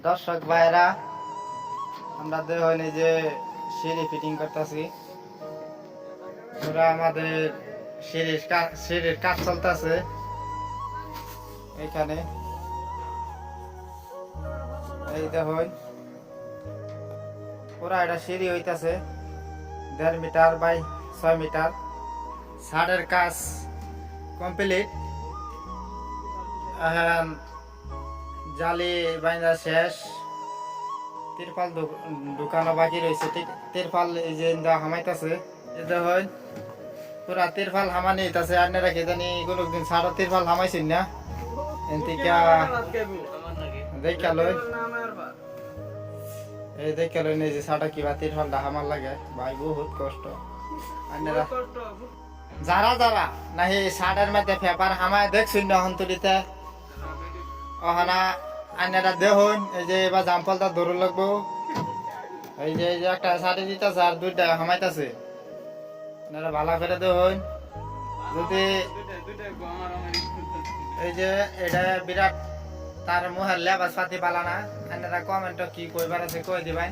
দর্শক ভাইরা আমরা দেখুন এই যে সিঁড়ি ফিটিং করতেছি। ওরা আমাদের সিঁড়ির কাজ চলতেছে এইখানে। এই দেখুন পুরা এটা সিঁড়ি হইতাছে 1.5 মিটার বাই 6 মিটার। ছাদের কাজ কমপ্লিট, জালি বাইন্দা শেষ, তিরপাল ঢুকানো বাকি রয়েছে। তিরপাল এই যে হামাইতেছে, এটা হয় পুরা তিরপাল হামানি হইতাছে। আপনারা কি জানি কোনদিন ছাড়ো তিরপাল হামাইছেন না? এনতিকা দেখা লই, এই দেখা লই এই যে ছাড়া কিবা তিরপালটা হামার লাগে ভাই, বহুত কষ্ট। আপনারা যারা যারা নাহি ছাদের মধ্যে পেপার হামায় দেখছেন না হন্তরিতে ওখানা আইনারা দেখুন। এই যে এবার জাম্পলটা ধরে লাগবো। এই যে একটা সারি দিতেছে আর 2টা হামাইতেছে, আপনারা ভালো করে দেখুন। যদি এই যে এটা বিরাট তার মুহের লেবাস পাতি পালা না, আপনারা কমেন্ট কি কইবার আছে কই দিবেন।